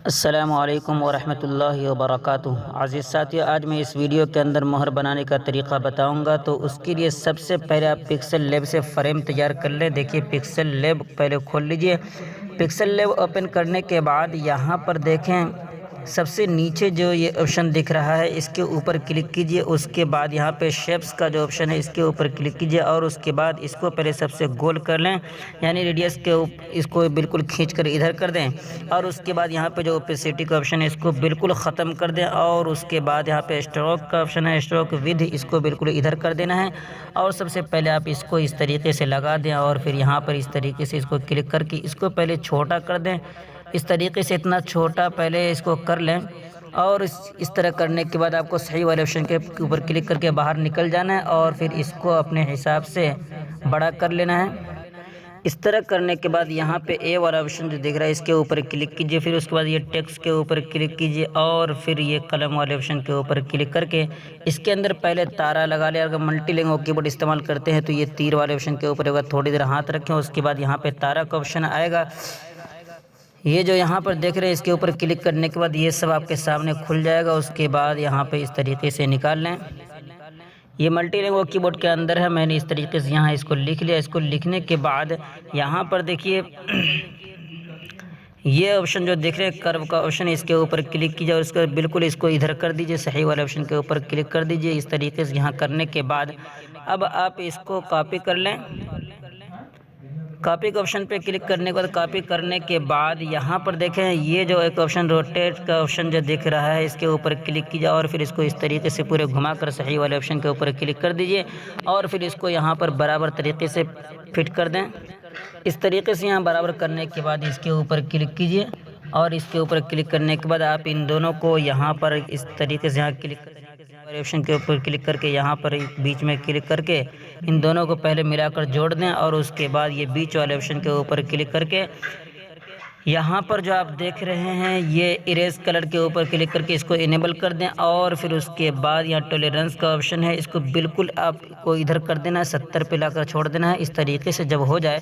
अस्सलामुअलैकुम वरहमतुल्लाहि वबरकातुहू। अज़ीज़ साथियों, आज मैं इस वीडियो के अंदर मोहर बनाने का तरीक़ा बताऊंगा। तो उसके लिए सबसे पहले आप पिक्सल लैब से फ्रेम तैयार कर लें। देखिए, पिक्सल लैब पहले खोल लीजिए। पिक्सल लैब ओपन करने के बाद यहाँ पर देखें, सबसे नीचे जो ये ऑप्शन दिख रहा है इसके ऊपर क्लिक कीजिए। उसके बाद यहाँ पे शेप्स का जो ऑप्शन है इसके ऊपर क्लिक कीजिए और उसके बाद इसको पहले सबसे गोल कर लें, यानी रेडियस के इसको बिल्कुल खींच कर इधर कर दें। और उसके बाद यहाँ पे जो ओपेसिटी का ऑप्शन है इसको बिल्कुल ख़त्म कर दें। और उसके बाद यहाँ पे स्ट्रोक का ऑप्शन है, स्ट्रोक विद, इसको बिल्कुल इधर कर देना है। और सबसे पहले आप इसको इस तरीके से लगा दें और फिर यहाँ पर इस तरीके से इसको क्लिक करके इसको पहले छोटा कर दें। इस तरीके से इतना छोटा पहले इसको कर लें। और इस तरह करने के बाद आपको सही वाले ऑप्शन के ऊपर क्लिक करके बाहर निकल जाना है और फिर इसको अपने हिसाब से बड़ा कर लेना है। इस तरह करने के बाद यहाँ पे ए वाला ऑप्शन जो दिख रहा है इसके ऊपर क्लिक कीजिए। फिर उसके बाद ये टेक्स्ट के ऊपर क्लिक कीजिए और फिर ये कलम वाले ऑप्शन के ऊपर क्लिक करके इसके अंदर पहले तारा लगा लिया। अगर मल्टी लैंग्वेज कीबोर्ड इस्तेमाल करते हैं तो ये तीर वाले ऑप्शन के ऊपर अगर थोड़ी देर हाथ रखें, उसके बाद यहाँ पे तारा का ऑप्शन आएगा। ये जो यहाँ पर देख रहे हैं इसके ऊपर क्लिक करने के बाद ये सब आपके सामने खुल जाएगा। उसके बाद यहाँ पे इस तरीके से निकाल लें। ये मल्टी लैंग्वेज कीबोर्ड के अंदर है, मैंने इस तरीके से यहाँ इसको लिख लिया। इसको लिखने के बाद यहाँ पर देखिए ये ऑप्शन जो देख रहे हैं कर्व का ऑप्शन, इसके ऊपर क्लिक कीजिए और इसको बिल्कुल इसको इधर कर दीजिए। सही वाले ऑप्शन के ऊपर क्लिक कर दीजिए। इस तरीके से यहाँ करने के बाद अब आप इसको कॉपी कर लें। कॉपी के ऑप्शन पे क्लिक करने के बाद कॉपी करने के बाद यहाँ पर देखें ये जो एक ऑप्शन रोटेट का ऑप्शन जो दिख रहा है इसके ऊपर क्लिक कीजिए और फिर इसको इस तरीके से पूरे घुमाकर सही वाले ऑप्शन के ऊपर क्लिक कर दीजिए और फिर इसको यहाँ पर बराबर तरीके से फिट कर दें। इस तरीके से यहाँ बराबर करने के बाद इसके ऊपर क्लिक कीजिए और इसके ऊपर क्लिक करने के बाद आप इन दोनों को यहाँ पर इस तरीके से यहाँ क्लिक ऑप्शन के ऊपर क्लिक करके यहाँ पर बीच में क्लिक करके इन दोनों को पहले मिलाकर जोड़ दें और उसके बाद ये बीच वाले ऑप्शन के ऊपर क्लिक करके यहाँ पर जो आप देख रहे हैं ये इरेज कलर के ऊपर क्लिक करके इसको इनेबल कर दें। और फिर उसके बाद यहाँ टॉलरेंस का ऑप्शन है, इसको बिल्कुल आपको इधर कर देना है, 70 पे लाकर छोड़ देना है। इस तरीके से जब हो जाए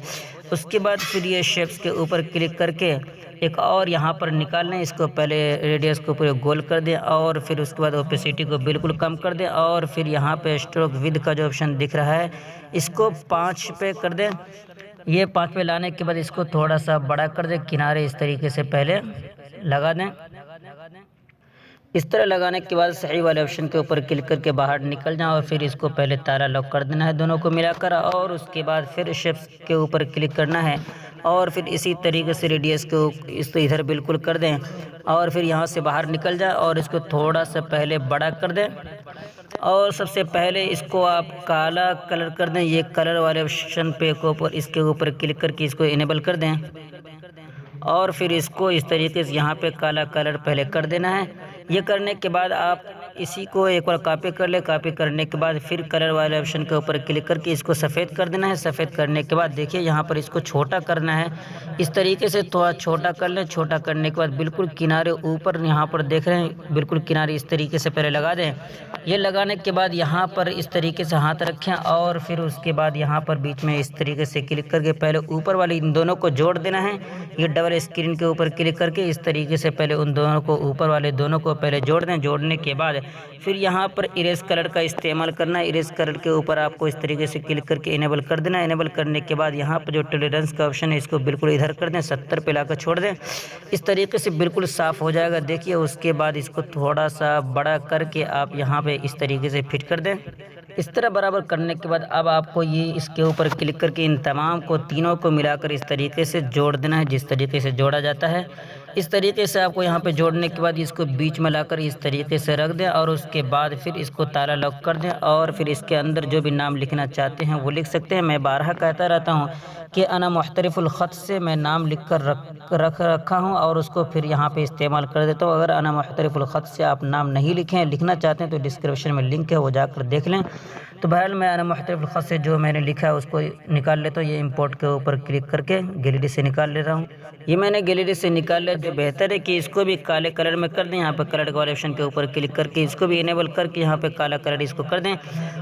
उसके बाद फिर ये शेप्स के ऊपर क्लिक करके एक और यहाँ पर निकाल लें। इसको पहले रेडियस को पूरे गोल कर दें और फिर उसके बाद ओपेसिटी को बिल्कुल कम कर दें और फिर यहाँ पे स्ट्रोक विद का जो ऑप्शन दिख रहा है इसको 5 पे कर दें। ये 5 पे लाने के बाद इसको थोड़ा सा बड़ा कर दें, किनारे इस तरीके से पहले लगा दें। इस तरह लगाने के बाद सही वाले ऑप्शन के ऊपर क्लिक करके बाहर निकल जाएं और फिर इसको पहले तारा लॉक कर देना है दोनों को मिलाकर और उसके बाद फिर शेप्स के ऊपर क्लिक करना है और फिर इसी तरीके से रेडियस को इस इधर बिल्कुल कर दें और फिर यहाँ से बाहर निकल जाए और इसको थोड़ा सा पहले बड़ा कर दें और सबसे पहले इसको आप काला कलर कर दें। ये कलर वाले ऑप्शन पे ऊपर इसके ऊपर क्लिक करके इसको इनेबल कर दें और फिर इसको इस तरीके से यहाँ पे काला कलर पहले कर देना है। ये करने के बाद आप इसी को एक बार कॉपी कर ले। कॉपी करने के बाद फिर कलर वाले ऑप्शन के ऊपर क्लिक करके इसको सफ़ेद कर देना है। सफ़ेद करने के बाद देखिए यहाँ पर इसको छोटा करना है। इस तरीके से थोड़ा छोटा कर लें। छोटा करने के बाद बिल्कुल किनारे ऊपर यहाँ पर देख रहे हैं बिल्कुल किनारे इस तरीके से पहले लगा दें। ये लगाने के बाद यहाँ पर इस तरीके से हाथ रखें और फिर उसके बाद यहाँ पर बीच में इस तरीके से क्लिक करके पहले ऊपर वाले इन दोनों को जोड़ देना है। ये डबल स्क्रीन के ऊपर क्लिक करके इस तरीके से पहले उन दोनों को ऊपर वाले दोनों को पहले जोड़ दें। जोड़ने के बाद फिर यहाँ पर इरेज कलर का इस्तेमाल करना है। इरेज कलर के ऊपर आपको इस तरीके से क्लिक करके इनेबल कर देना है। इनेबल करने के बाद यहाँ पर जो टॉलरेंस का ऑप्शन है इसको बिल्कुल इधर कर दें, 70 पे लाकर छोड़ दें। इस तरीके से बिल्कुल साफ़ हो जाएगा। देखिए उसके बाद इसको थोड़ा सा बड़ा करके आप यहाँ पे इस तरीके से फिट कर दें। इस तरह बराबर करने के बाद अब आपको ये इसके ऊपर क्लिक करके इन तमाम को तीनों को मिलाकर इस तरीके से जोड़ देना है, जिस तरीके से जोड़ा जाता है। इस तरीके से आपको यहाँ पे जोड़ने के बाद इसको बीच में लाकर इस तरीके से रख दें और उसके बाद फिर इसको ताला लॉक कर दें और फिर इसके अंदर जो भी नाम लिखना चाहते हैं वो लिख सकते हैं। मैं बारहा कहता रहता हूँ कि अना मुख्तलिफुल ख़त से मैं नाम लिख कर रखा हूँ और उसको फिर यहाँ पे इस्तेमाल कर देता हूँ। अगर अना मुख्तलिफुल ख़त से आप नाम नहीं लिखना चाहते हैं तो डिस्क्रिप्शन में लिंक है, वो जाकर देख लें। तो बहरहाल मैं अना मुख्तलिफुल ख़त से जो मैंने लिखा है उसको निकाल लेता हूँ। ये इंपोर्ट के ऊपर क्लिक करके गैलरी से निकाल ले रहा हूँ। ये मैंने गैलरी से निकाल लिया। जो बेहतर है कि इसको भी काले कलर में कर दें। यहाँ पर कलर वाले ऑप्शन के ऊपर क्लिक करके इसको भी इनेबल करके यहाँ पे काला कलर इसको कर दें।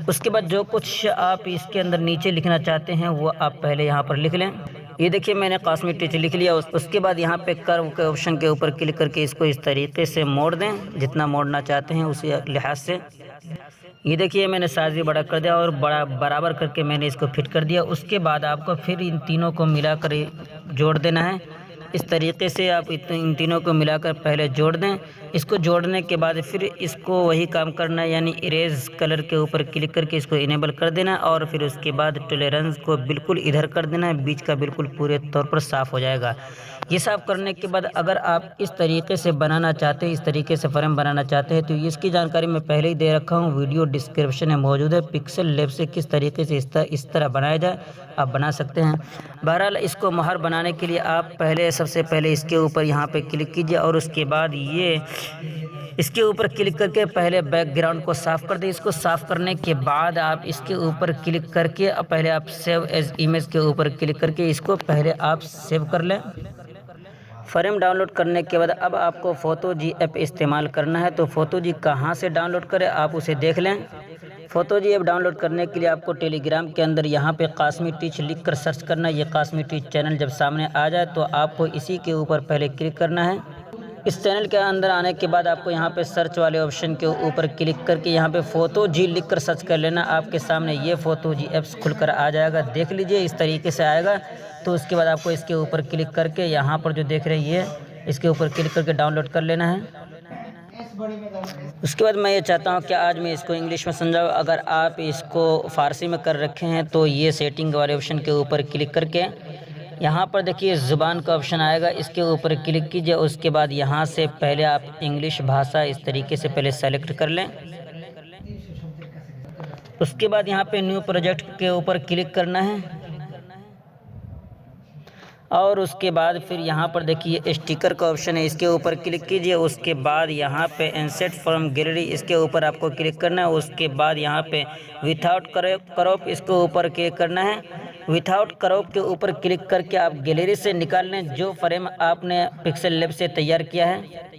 उसके बाद जो कुछ आप इसके अंदर नीचे लिखना चाहते हैं वो आप पहले यहाँ पर लिख लें। ये देखिए मैंने कास्मी टीच लिख लिया। उसके बाद यहाँ पे कर्व के ऑप्शन के ऊपर क्लिक करके इसको इस तरीके से मोड़ दें, जितना मोड़ना चाहते हैं उसी लिहाज से। ये देखिए मैंने साइज भी बड़ा कर दिया और बड़ा बराबर करके मैंने इसको फिट कर दिया। उसके बाद आपको फिर इन तीनों को मिलाकर जोड़ देना है। इस तरीके से आप इन तीनों को मिलाकर पहले जोड़ दें। इसको जोड़ने के बाद फिर इसको वही काम करना है, यानी इरेज कलर के ऊपर क्लिक करके इसको इनेबल कर देना और फिर उसके बाद टॉलरेंस को बिल्कुल इधर कर देना है, बीच का बिल्कुल पूरे तौर पर साफ़ हो जाएगा। ये साफ़ करने के बाद अगर आप इस तरीके से बनाना चाहते हैं, इस तरीके से फ्रेम बनाना चाहते हैं, तो इसकी जानकारी मैं पहले ही दे रखा हूँ, वीडियो डिस्क्रिप्शन में मौजूद है। पिक्सल लैब से किस तरीके से इस तरह बनाया जाए आप बना सकते हैं। बहरहाल इसको मोहर बनाने के लिए आप सबसे पहले इसके ऊपर यहाँ पे क्लिक कीजिए और उसके बाद ये इसके ऊपर क्लिक करके पहले बैकग्राउंड को साफ़ कर दें। इसको साफ़ करने के बाद आप इसके ऊपर क्लिक करके पहले आप सेव एज इमेज के ऊपर क्लिक करके इसको पहले आप सेव कर लें। फ्रेम डाउनलोड करने के बाद अब आपको फोटो जी ऐप इस्तेमाल करना है। तो फोटो जी कहाँ से डाउनलोड करें आप उसे देख लें। फोटो जी ऐप डाउनलोड करने के लिए आपको टेलीग्राम के अंदर यहाँ पे कास्मी टीच लिख कर सर्च करना है। ये कास्मी टीच चैनल जब सामने आ जाए तो आपको इसी के ऊपर पहले क्लिक करना है। इस चैनल के अंदर आने के बाद आपको यहाँ पे सर्च वाले ऑप्शन के ऊपर क्लिक करके यहाँ पे फ़ोटो जी लिख कर सर्च कर लेना। आपके सामने ये फ़ोटो जी ऐप्स खुलकर आ जाएगा, देख लीजिए इस तरीके से आएगा। तो उसके बाद आपको इसके ऊपर क्लिक करके यहाँ पर जो देख रहे हैं ये इसके ऊपर क्लिक करके डाउनलोड कर लेना है। उसके बाद मैं ये चाहता हूँ कि आज मैं इसको इंग्लिश में समझाऊँ। अगर आप इसको फ़ारसी में कर रखे हैं तो ये सेटिंग वाले ऑप्शन के ऊपर क्लिक करके यहाँ पर देखिए ज़ुबान का ऑप्शन आएगा, इसके ऊपर क्लिक कीजिए। उसके बाद यहाँ से पहले आप इंग्लिश भाषा इस तरीके से पहले सेलेक्ट कर लें। उसके बाद यहाँ पे न्यू प्रोजेक्ट के ऊपर क्लिक करना है और उसके बाद फिर यहाँ पर देखिए स्टिकर का ऑप्शन है, इसके ऊपर क्लिक कीजिए। उसके बाद यहाँ पे इंसर्ट फ्रॉम गैलरी इसके ऊपर आपको क्लिक करना है। उसके बाद यहाँ पे विथआउट क्रॉप इसके ऊपर क्लिक करना है। विथआउट क्रॉप के ऊपर क्लिक करके आप गैलरी से निकाल लें जो फ्रेम आपने पिक्सल लैब से तैयार किया है।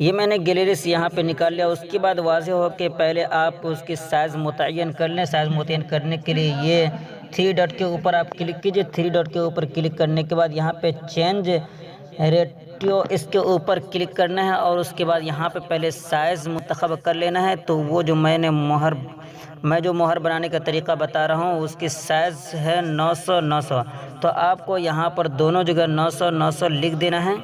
ये मैंने गैलरी से यहाँ पे निकाल लिया। उसके बाद वाज़ेह हो के पहले आप उसकी साइज़ मुतय्यन कर लें। साइज़ मुतय्यन करने के लिए ये 3 डॉट के ऊपर आप क्लिक कीजिए। 3 डॉट के ऊपर क्लिक करने के बाद यहाँ पे चेंज रेटियो इसके ऊपर क्लिक करना है और उसके बाद यहाँ पे पहले साइज़ मुंतखब कर लेना है। तो वो जो मैं जो मोहर बनाने का तरीका बता रहा हूँ उसकी साइज़ है 900 तो आपको यहाँ पर दोनों जगह 900 लिख देना है।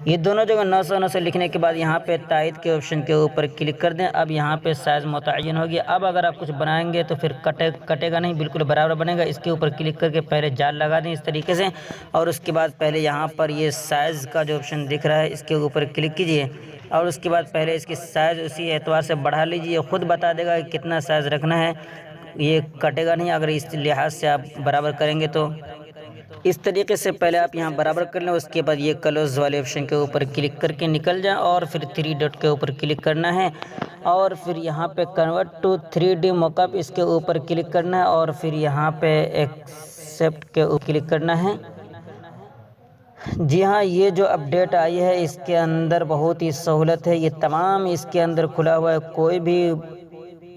ये दोनों जगह 900 लिखने के बाद यहाँ पे तायद के ऑप्शन के ऊपर क्लिक कर दें। अब यहाँ पे साइज़ मुतय्यन हो गया। अब अगर आप कुछ बनाएंगे तो फिर कटेगा नहीं, बिल्कुल बराबर बनेगा। इसके ऊपर क्लिक करके पहले जाल लगा दें इस तरीके से और उसके बाद पहले यहाँ पर ये साइज़ का जो ऑप्शन दिख रहा है इसके ऊपर क्लिक कीजिए और उसके बाद पहले इसकी साइज़ उसी एतबार से बढ़ा लीजिए। खुद बता देगा कि कितना साइज़ रखना है, ये कटेगा नहीं अगर इस लिहाज से आप बराबर करेंगे तो। इस तरीके से पहले आप यहाँ बराबर कर लें। उसके बाद ये कलर्स वाले ऑप्शन के ऊपर क्लिक करके निकल जाए और फिर 3 डॉट के ऊपर क्लिक करना है और फिर यहाँ पे कन्वर्ट टू 3D मॉकअप इसके ऊपर क्लिक करना है और फिर यहाँ पे एक्सेप्ट के ऊपर क्लिक करना है। जी हाँ, ये जो अपडेट आई है इसके अंदर बहुत ही सहूलत है। ये तमाम इसके अंदर खुला हुआ है, कोई भी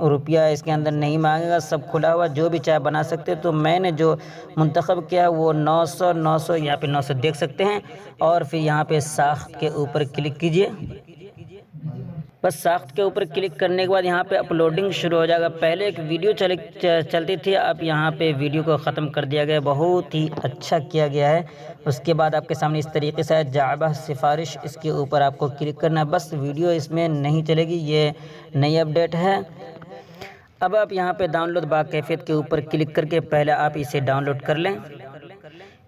रुपया इसके अंदर नहीं मांगेगा, सब खुला हुआ, जो भी चाहे बना सकते हैं। तो मैंने जो मुंतखब किया है वो 900 यहाँ पे 900 देख सकते हैं और फिर यहाँ पे साख्त के ऊपर क्लिक कीजिए। बस साख्त के ऊपर क्लिक करने के बाद यहाँ पे अपलोडिंग शुरू हो जाएगा। पहले एक वीडियो चलती थी, अब यहाँ पे वीडियो को ख़त्म कर दिया गया, बहुत ही अच्छा किया गया है। उसके बाद आपके सामने इस तरीके से जाबा सिफारिश इसके ऊपर आपको क्लिक करना है। बस वीडियो इसमें नहीं चलेगी, ये नई अपडेट है। अब आप यहाँ पे डाउनलोड बाकैफियत के ऊपर क्लिक करके पहले आप इसे डाउनलोड कर लें।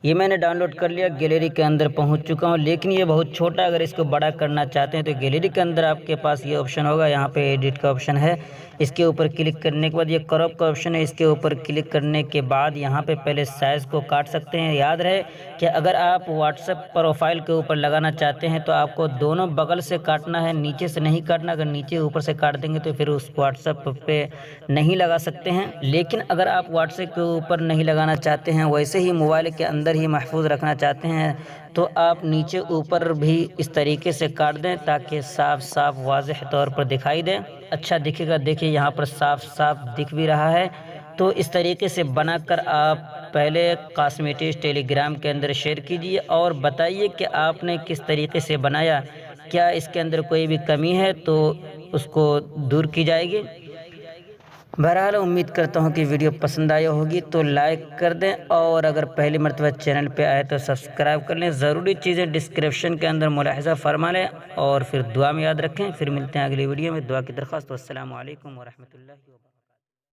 ये मैंने डाउनलोड कर लिया, गैलरी के अंदर पहुँच चुका हूँ, लेकिन ये बहुत छोटा, अगर इसको बड़ा करना चाहते हैं तो गैलरी के अंदर आपके पास ये ऑप्शन होगा, यहाँ पे एडिट का ऑप्शन है, इसके ऊपर क्लिक करने के बाद ये क्रॉप का ऑप्शन है, इसके ऊपर क्लिक करने के बाद यहाँ पे पहले साइज़ को काट सकते हैं। याद रहे कि अगर आप व्हाट्सएप प्रोफाइल के ऊपर लगाना चाहते हैं तो आपको दोनों बगल से काटना है, नीचे से नहीं काटना। अगर नीचे ऊपर से काट देंगे तो फिर उस व्हाट्सएप पे नहीं लगा सकते हैं। लेकिन अगर आप व्हाट्सएप के ऊपर नहीं लगाना चाहते हैं, वैसे ही मोबाइल के अंदर ही महफूज रखना चाहते हैं, तो आप नीचे ऊपर भी इस तरीके से काट दें ताकि साफ वाज़ेह तौर पर दिखाई दे, अच्छा दिखेगा। देखिए यहाँ पर साफ दिख भी रहा है तो इस तरीके से बनाकर आप पहले कास्मेटिक्स टेलीग्राम के अंदर शेयर कीजिए और बताइए कि आपने किस तरीके से बनाया, क्या इसके अंदर कोई भी कमी है तो उसको दूर की जाएगी। बहरहाल उम्मीद करता हूँ कि वीडियो पसंद आया होगी तो लाइक कर दें, और अगर पहली मरतबा चैनल पे आए तो सब्सक्राइब कर लें। ज़रूरी चीज़ें डिस्क्रिप्शन के अंदर मुलाहिज़ा फरमा लें और फिर दुआ में याद रखें। फिर मिलते हैं अगली वीडियो में, दुआ की दरख्वास्त। अस्सलामु अलैकुम व रहमतुल्लाहि व बरकातहू।